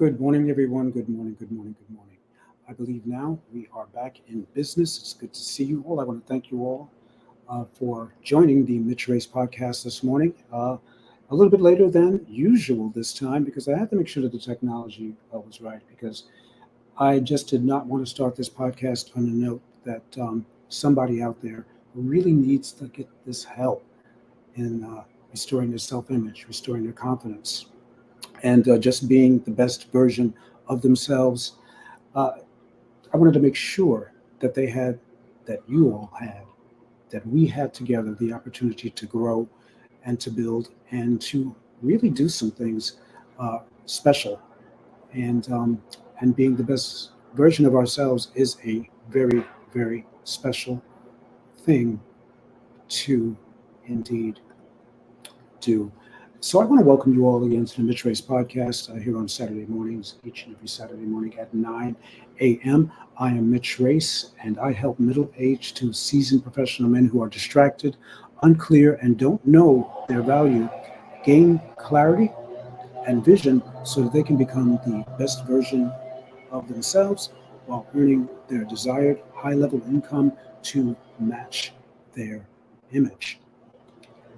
Good morning, everyone. Good morning, good morning, good morning. I believe now we are back in business. It's good to see you all. I want to thank you all for joining the Mitch Race podcast this morning. A little bit later than usual this time because I had to make sure that the technology was right because I just did not want to start this podcast on a note that somebody out there really needs to get this help in restoring their self image, restoring their confidence, and just being the best version of themselves. Uh, I wanted to make sure that they had, that you all had, that we had together the opportunity to grow and to build and to really do some things special. And and being the best version of ourselves is a very, very special thing to indeed do. So I want to welcome you all again to the Mitch Race podcast here on Saturday mornings, each and every Saturday morning at 9 a.m. I am Mitch Race, and I help middle-aged to seasoned professional men who are distracted, unclear, and don't know their value gain clarity and vision so that they can become the best version of themselves while earning their desired high-level income to match their image.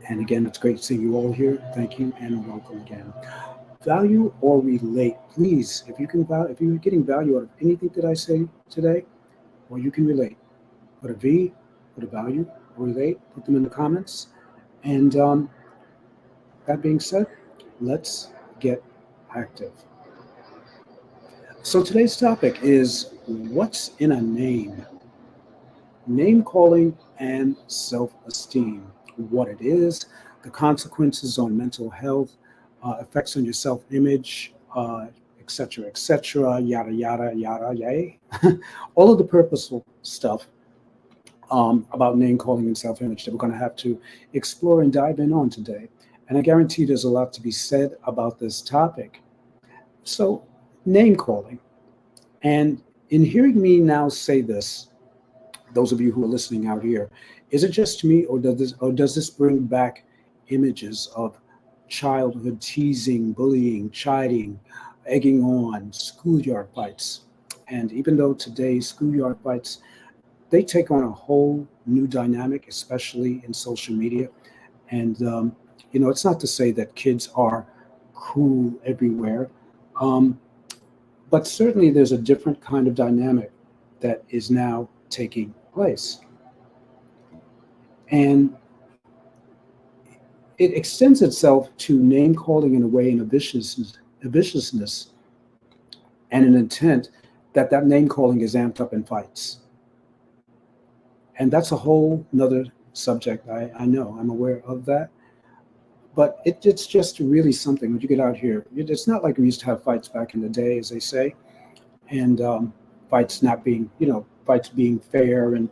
And again, it's great to see you all here. Thank you and welcome again. Value or relate, please. If you're getting value out of anything that I say today, or you can relate, put a V, put a value, or relate. Put them in the comments. And that being said, let's get active. So today's topic is what's in a name? Name calling and self-esteem, what it is, the consequences on mental health, effects on your self-image, etc., yada, yada, yada, yay. All of the purposeful stuff about name calling and self-image that we're going to have to explore and dive in on today. And I guarantee there's a lot to be said about this topic. So, name calling. And in hearing me now say this, those of you who are listening out here, is it just me, or does this bring back images of childhood teasing, bullying, chiding, egging on, schoolyard fights? And even though today schoolyard fights, they take on a whole new dynamic, especially in social media. And it's not to say that kids are cool everywhere, um, but certainly there's a different kind of dynamic that is now taking place. And it extends itself to name calling in a way, in a viciousness and an intent that name calling is amped up in fights. And that's a whole nother subject. I know, I'm aware of that. But it's just really something when you get out here. It's not like we used to have fights back in the day, as they say, and fights not being, fights being fair and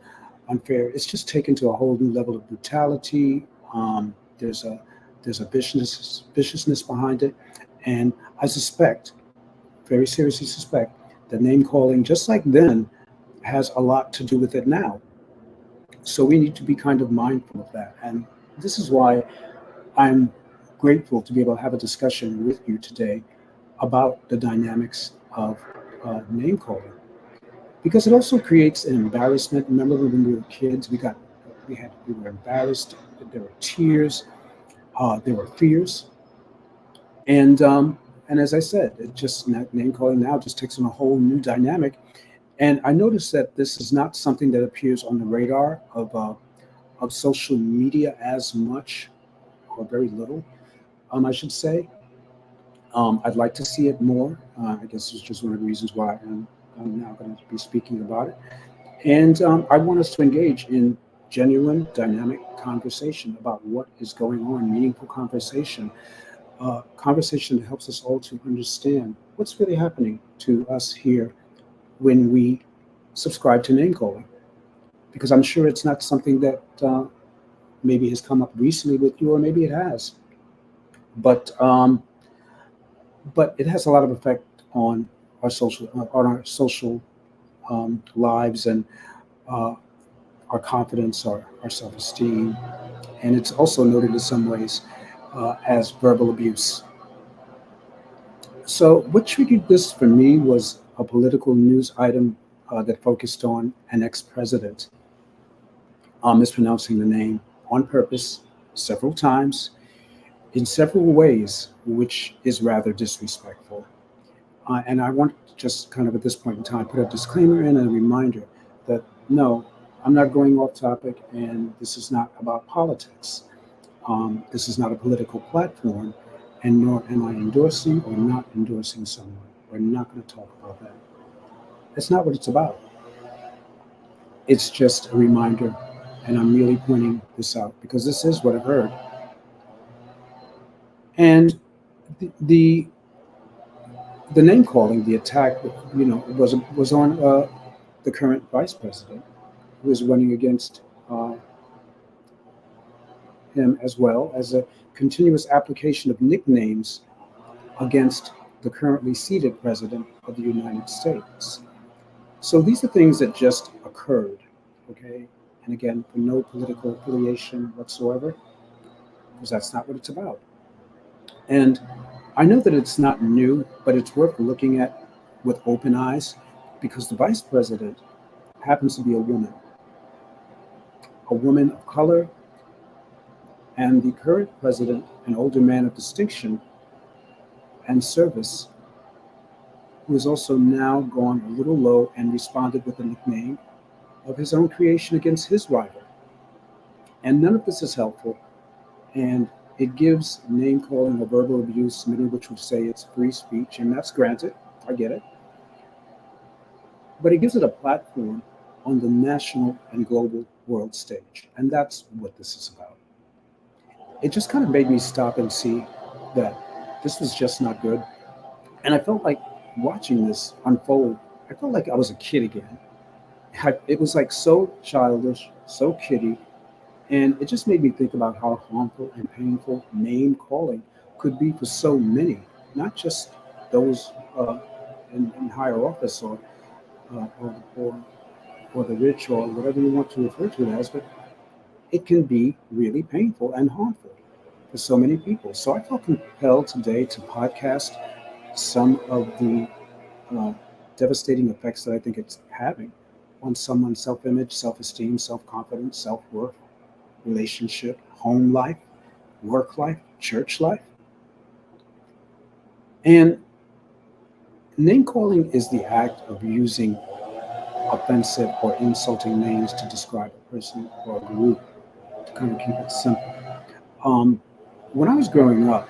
unfair. It's just taken to a whole new level of brutality. There's a viciousness behind it, and I suspect, very seriously suspect, that name calling, just like then, has a lot to do with it now. So we need to be kind of mindful of that, and this is why I'm grateful to be able to have a discussion with you today about the dynamics of name calling, because it also creates an embarrassment. Remember when we were kids, we were embarrassed. There were tears, there were fears, and as I said, it just name calling now just takes on a whole new dynamic. And I noticed that this is not something that appears on the radar of social media as much, or very little, I should say. I'd like to see it more. I guess it's just one of the reasons why I'm now going to be speaking about it. And I want us to engage in genuine, dynamic conversation about what is going on, meaningful conversation, conversation that helps us all to understand what's really happening to us here when we subscribe to name calling. Because I'm sure it's not something that maybe has come up recently with you, or maybe it has. But it has a lot of effect on our social lives, and uh, our confidence, our self-esteem, and it's also noted in some ways as verbal abuse. So, what triggered this for me was a political news item that focused on an ex president mispronouncing the name on purpose several times in several ways, which is rather disrespectful. And I want to just kind of at this point in time put a disclaimer in and a reminder that no, I'm not going off topic, and this is not about politics. This is not a political platform, and nor am I endorsing or not endorsing someone. We're not going to talk about that. That's not what it's about. It's just a reminder, and I'm really pointing this out because this is what I've heard. And the the name calling, the attack, was on the current vice president who is running against uh, him, as well as a continuous application of nicknames against the currently seated president of the United States. So these are things that just occurred, okay? And again, for no political affiliation whatsoever, because that's not what it's about. And I know that it's not new, but it's worth looking at with open eyes because the vice president happens to be a woman of color, and the current president, an older man of distinction and service, who has also now gone a little low and responded with a nickname of his own creation against his rival. And none of this is helpful, and it gives name calling or verbal abuse, many of which would say it's free speech, and that's granted, I get it, but it gives it a platform on the national and global world stage. And that's what this is about. It just kind of made me stop and see that this was just not good. And I felt like watching this unfold, I felt like I was a kid again. It was like so childish, so kiddie, and it just made me think about how harmful and painful name calling could be for so many, not just those in higher office or the rich or whatever you want to refer to it as, but it can be really painful and harmful for so many people. So I felt compelled today to podcast some of the uh, devastating effects that I think it's having on someone's self image, self esteem, self confidence, self worth, relationship, home life, work life, church life. And name calling is the act of using offensive or insulting names to describe a person or a group, to kind of keep it simple. Um, when I was growing up,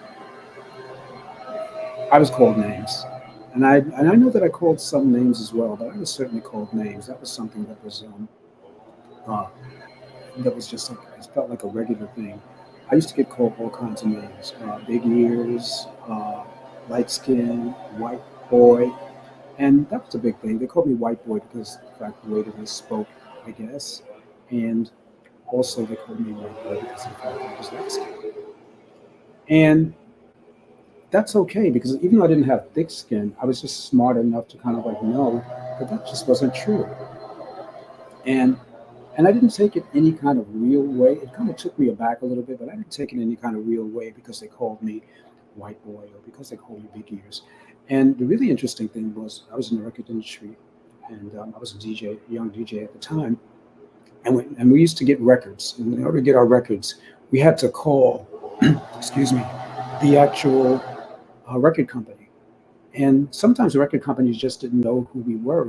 I was called names. And I know that I called some names as well, but I was certainly called names. That was something uh, that was just like, it felt like a regular thing. I used to get called all kinds of names: big ears, light skin, white boy, and that was a big thing. They called me white boy because of the fact the way that I spoke, I guess, and also they called me white boy because of the fact that I was light skinned. And that's okay because even though I didn't have thick skin, I was just smart enough to kind of like know that that just wasn't true. And and I didn't take it any kind of real way. It kind of took me aback a little bit, but I didn't take it any kind of real way because they called me white boy or because they called me big ears. And the really interesting thing was I was in the record industry, and I was a DJ, a young DJ at the time, and we used to get records. And in order to get our records, we had to call, excuse me, the actual record company. And sometimes the record companies just didn't know who we were,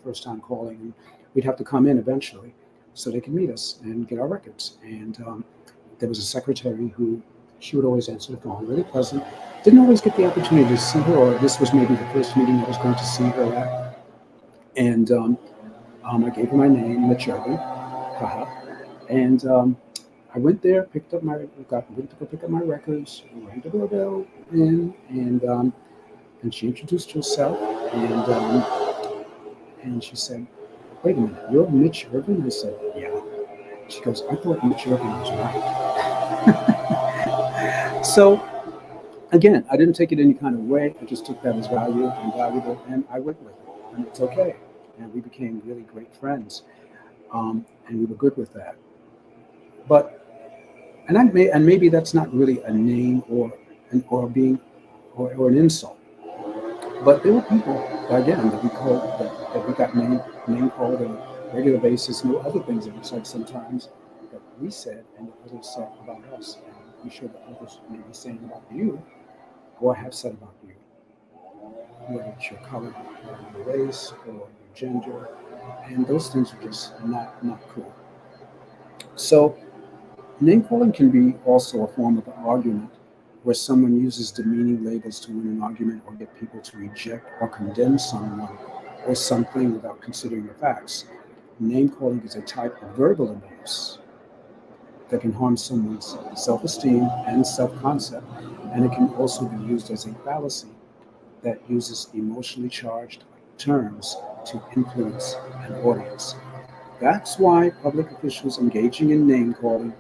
first time calling. And we'd have to come in eventually so they could meet us and get our records. And there was a secretary who she would always answer the phone, really pleasant. Didn't always get the opportunity to see her, or this was maybe the first meeting I was going to see her at. And I gave her my name, Mitch Irvin, haha. And I went there, went to go pick up my records, rang the doorbell, and she introduced herself, and um, and she said, "Wait a minute, you're Mitch Irvin?" I said, "Yeah." She goes, "I thought Mitch Irvin was white." So again, I didn't take it any kind of way. I just took that as value and valuable, and I went with it, and it's okay. And we became really great friends, and we were good with that. But and maybe that's not really a name or an insult. But there were people, again, that we called, that we got name called on a regular basis, no other things. It was like sometimes that we said and that others said about us. And I'm sure that others may be saying about you or have said about you, whether it's your color or your race or your gender. And those things are just not cool. So name calling can be also a form of an argument where someone uses demeaning labels to win an argument or get people to reject or condemn someone or something without considering the facts. Name calling is a type of verbal abuse that can harm someone's self esteem and self concept, and it can also be used as a fallacy that uses emotionally charged terms to influence an audience. That's why public officials engaging in name calling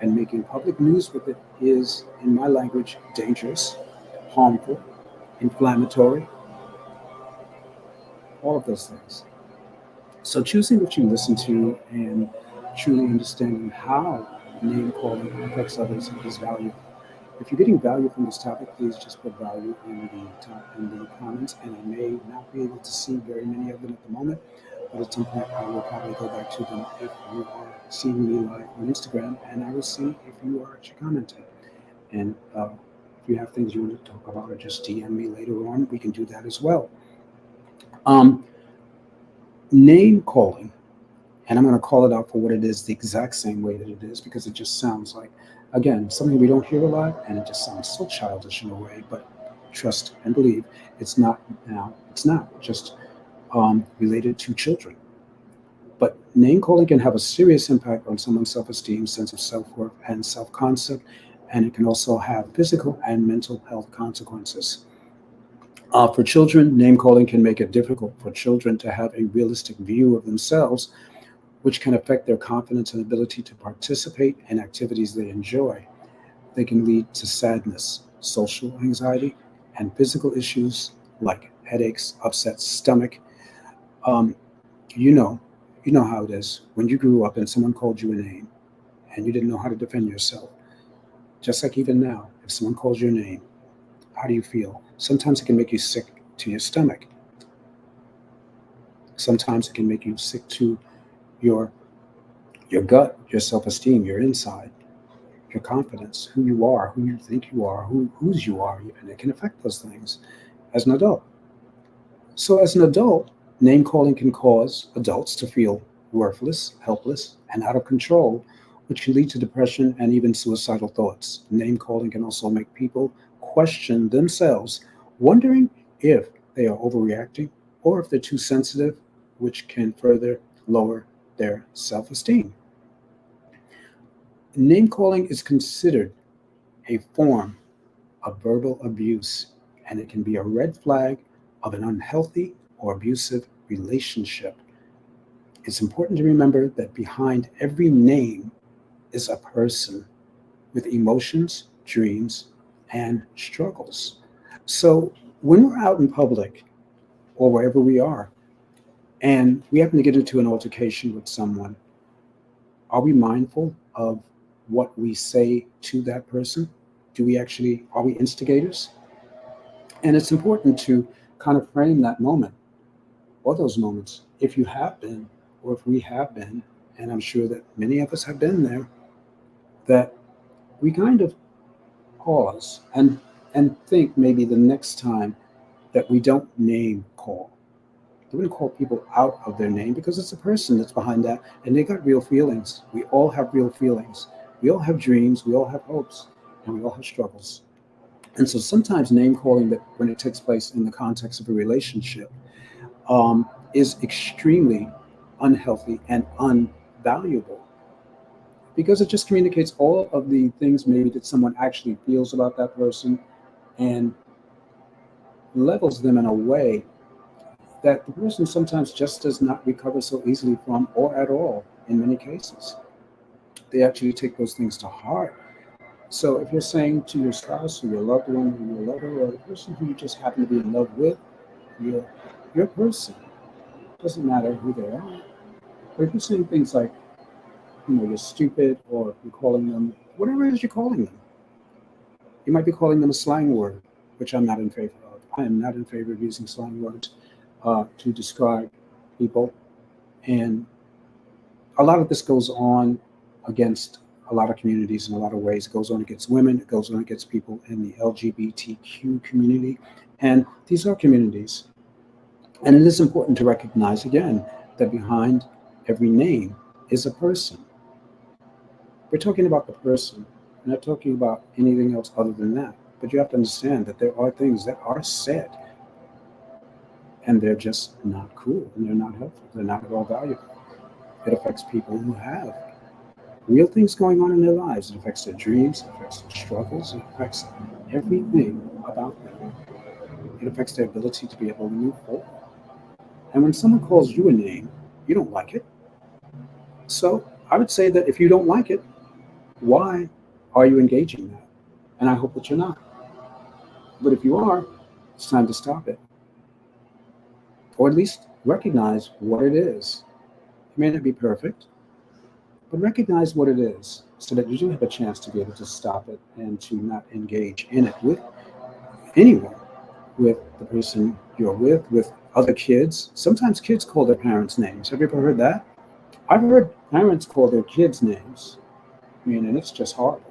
and making public news with it is, in my language, dangerous, harmful, inflammatory, all of those things. So choosing what you listen to and truly understanding how name calling affects others is valuable. If you're getting value from this topic, please just put value in the comments, and I may not be able to see very many of them at the moment, but at some point I will probably go back to them if you are seeing me live on Instagram, and I will see if you are actually commenting. And if you have things you want to talk about, or just DM me later on, we can do that as well. Um, Name calling, and I'm going to call it out for what it is, the exact same way that it is, because it just sounds like, again, something we don't hear a lot, and it just sounds so childish in a way. But trust and believe, it's not now. It's not just related to children. But name calling can have a serious impact on someone's self-esteem, sense of self-worth, and self-concept, and it can also have physical and mental health consequences. For children, name calling can make it difficult for children to have a realistic view of themselves, which can affect their confidence and ability to participate in activities they enjoy. They can lead to sadness, social anxiety, and physical issues like headaches, upset stomach. Um, you know, you know how it is when you grew up and someone called you a name and you didn't know how to defend yourself. Just like even now, if someone calls your name, how do you feel? Sometimes it can make you sick to your stomach. Sometimes it can make you sick to your your gut, your self-esteem, your inside, your confidence, who you are, who you think you are, whose you are, and it can affect those things as an adult. So, as an adult, name calling can cause adults to feel worthless, helpless, and out of control, which can lead to depression and even suicidal thoughts. Name calling can also make people question themselves, wondering if they are overreacting or if they're too sensitive, which can further lower their self esteem. Name calling is considered a form of verbal abuse, and it can be a red flag of an unhealthy or abusive relationship. It's important to remember that behind every name is a person with emotions, dreams, and struggles. So when we're out in public or wherever we are, and we happen to get into an altercation with someone, are we mindful of what we say to that person? Do we actually, are we instigators? And it's important to kind of frame that moment or those moments, if you have been, or if we have been, and I'm sure that many of us have been there, that we kind of pause and think maybe the next time that we don't name call. We're going to call people out of their name because it's a person that's behind that, and they got real feelings. We all have real feelings. We all have dreams. We all have hopes, and we all have struggles. And so sometimes name calling, that when it takes place in the context of a relationship, is extremely unhealthy and unvaluable because it just communicates all of the things maybe that someone actually feels about that person and levels them in a way that the person sometimes just does not recover so easily from, or at all in many cases. They actually take those things to heart. So if you're saying to your spouse or your loved one or your lover or the person who you just happen to be in love with, your your person, doesn't matter who they are. But if you're saying things like, you're stupid, or you're calling them whatever it is you're calling them, you might be calling them a slang word, which I'm not in favor of. I am not in favor of using slang words to describe people. And a lot of this goes on against a lot of communities in a lot of ways. It goes on against women, it goes on against people in the LGBTQ community. And these are communities. And it is important to recognize again that behind every name is a person. We're talking about the person. We're not talking about anything else other than that. But you have to understand that there are things that are said and they're just not cool and they're not helpful. They're not at all valuable. It affects people who have real things going on in their lives. It affects their dreams, it affects their struggles, it affects everything about them. It affects their ability to be able to move forward. And when someone calls you a name, you don't like it. So I would say that if you don't like it, why are you engaging that? And I hope that you're not. But if you are, it's time to stop it. Or at least recognize what it is. It may not be perfect, but recognize what it is so that you do have a chance to be able to stop it and to not engage in it with anyone, with the person you're with other kids. Sometimes kids call their parents names. Have you ever heard that? I've heard parents call their kids names. I mean, and it's just horrible.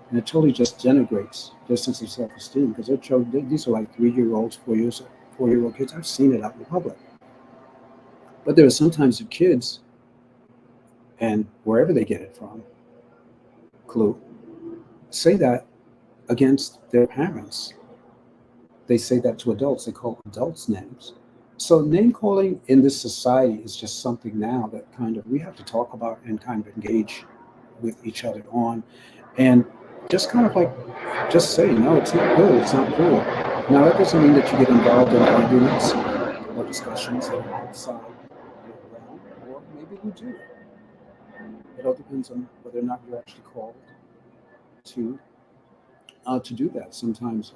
And it totally just denigrates their sense of self-esteem because these are like 3-year-olds, 4-year-old kids. I've seen it out in the public. But there are sometimes the kids, and wherever they get it from, clue, say that against their parents. They say that to adults. They call adults names. So name calling in this society is just something now that kind of we have to talk about and kind of engage with each other on. And just kind of like just say, no, it's not good, it's not cool. Now that doesn't mean that you get involved in arguments or discussions that are outside your realm, or maybe you do. It all depends on whether or not you're actually called to to do that. Sometimes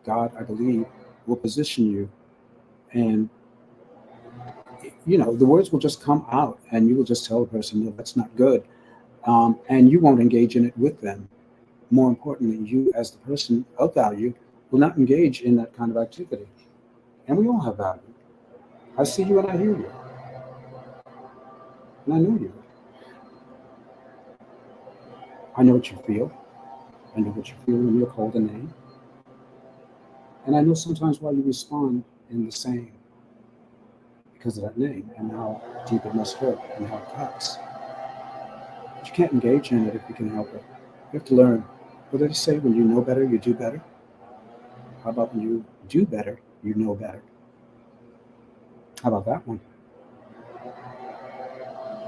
God, I believe, will position you, and the words will just come out, and you will just tell the person, no, that's not good, and you won't engage in it with them. More importantly, you as the person of value will not engage in that kind of activity. And we all have value. I see you and I hear you, and I know you. I know what you feel. I know what you feel when you're called a name. And I know sometimes why you respond in the same because of that name and how deep it must hurt and how it cuts. But you can't engage in it if you can help it. You have to learn. What do they say? When you know better, you do better. How about when you do better, you know better? How about that one?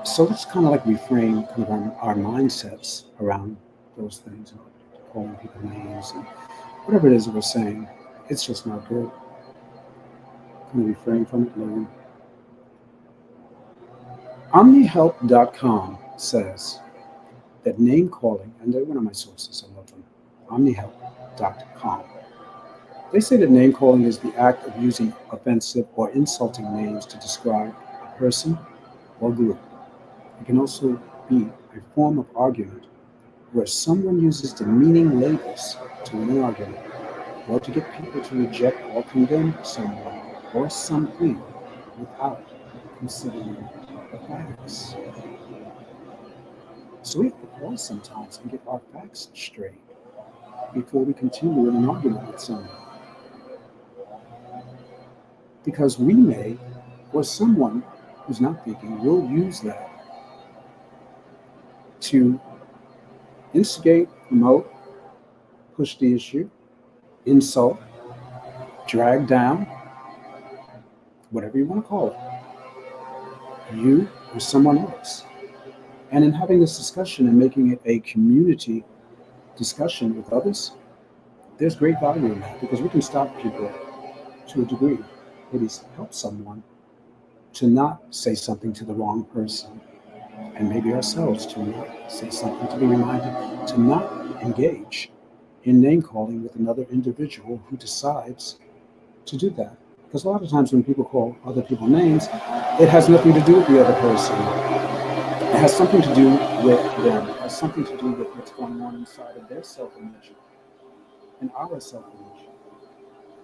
So let's kind of like reframe kind of our mindsets around those things, calling people names and whatever it is that we're saying. It's just not good. Kind of refrain from it, learn. OmniHelp.com says that name calling, and they're one of my sources, I love them, OmniHelp.com. They say that name calling is the act of using offensive or insulting names to describe a person or group. It can also be a form of argument where someone uses demeaning labels to win an argument or to get people to reject or condemn someone or something without considering the facts. So we have to pause sometimes and get our facts straight before we continue in an argument with someone. Because we may, or someone who's not thinking, will use that to instigate, promote, push the issue, insult, drag down, whatever you want to call it, you or someone else. And in having this discussion and making it a community discussion with others, there's great value in that because we can stop people to a degree. It is help someone to not say something to the wrong person, and maybe ourselves to not say something, to be reminded to not engage in name calling with another individual who decides to do that. Because a lot of times when people call other people names, it has nothing to do with the other person. It has something to do with them. It has something to do with what's going on inside of their self-image and our self-image.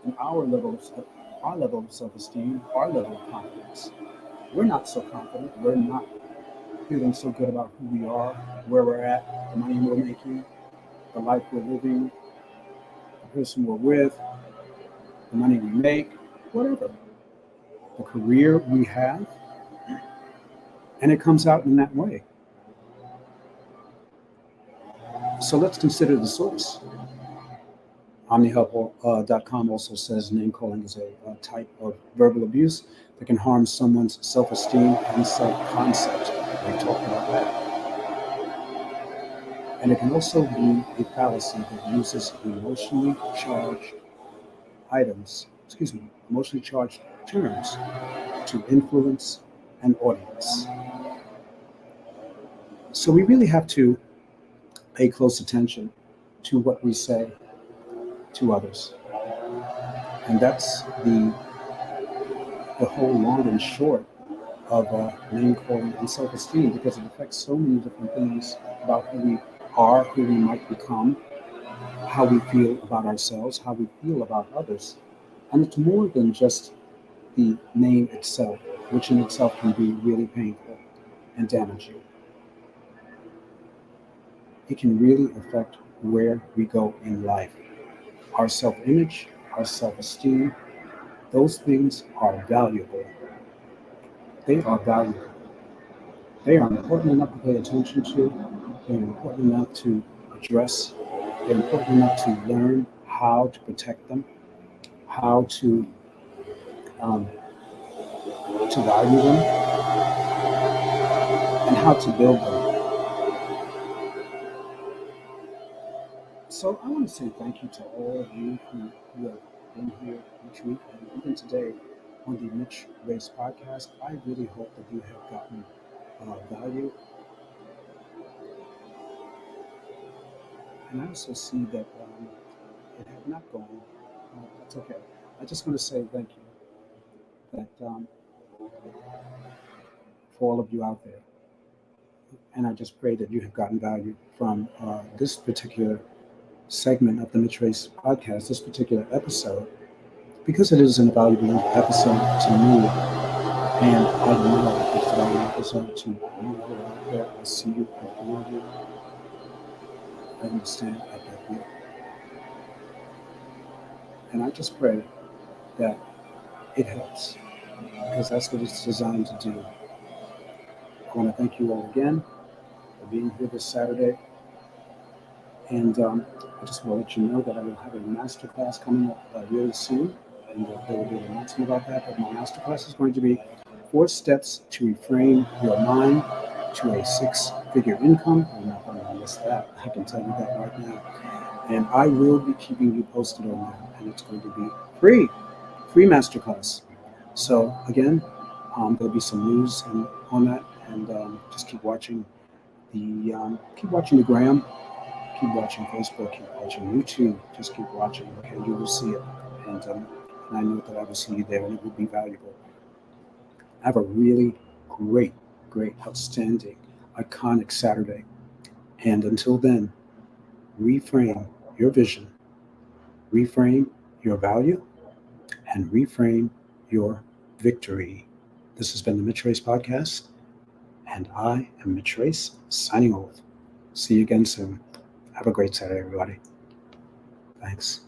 and our level of self-esteem, our level of confidence. We're not so confident. We're not feeling so good about who we are, where we're at, the money we're making, the life we're living, the person we're with, the money we make, whatever, the career we have, and it comes out in that way. So let's consider the source. OmniHelp.com also says name calling is a type of verbal abuse that can harm someone's self-esteem and self-concept. We talked about that. And it can also be a fallacy that uses emotionally charged terms to influence an audience. So we really have to pay close attention to what we say to others. And that's the whole long and short of name calling and self-esteem, because it affects so many different things about who we are, who we might become, how we feel about ourselves, how we feel about others. And it's more than just the name itself, which in itself can be really painful and damaging. It can really affect where we go in life. Our self-image, our self-esteem, those things are valuable. They are valuable. They are important enough to pay attention to. They're important enough to address. They're important enough to learn how to protect them, how um, to value them, and how to build them. So I want to say thank you to all of you who have been here each week and even today on the Mitch Race podcast. I really hope that you have gotten value. And I also see that it had not gone. That's okay. I just want to say thank you that for all of you out there. And I just pray that you have gotten value from this particular segment of the Mitch Race podcast, this particular episode, because it is an valuable episode to me. And I know it's a valuable episode to you who are out there. I see you, I feel you, I understand, I get you. And I just pray that it helps, because that's what it's designed to do. I want to thank you all again for being here this Saturday. And I just want to let you know that I will have a masterclass coming up really soon. And there will be an announcement about that. But my masterclass is going to be 4 steps to reframe your mind to a 6-figure income. You're not going to miss that. I can tell you that right now. And I will be keeping you posted on that. And it's going to be free masterclass. So again, there'll be some news on that. And just keep watching the gram. Keep watching Facebook, keep watching YouTube, just keep watching, okay? You will see it. And I know that I will see you there and it will be valuable. Have a really great, outstanding, iconic Saturday. And until then, reframe your vision, reframe your value, and reframe your victory. This has been the Mitch Race Podcast, and I am Mitch Race, signing off. See you again soon. Have a great Saturday, everybody. Thanks.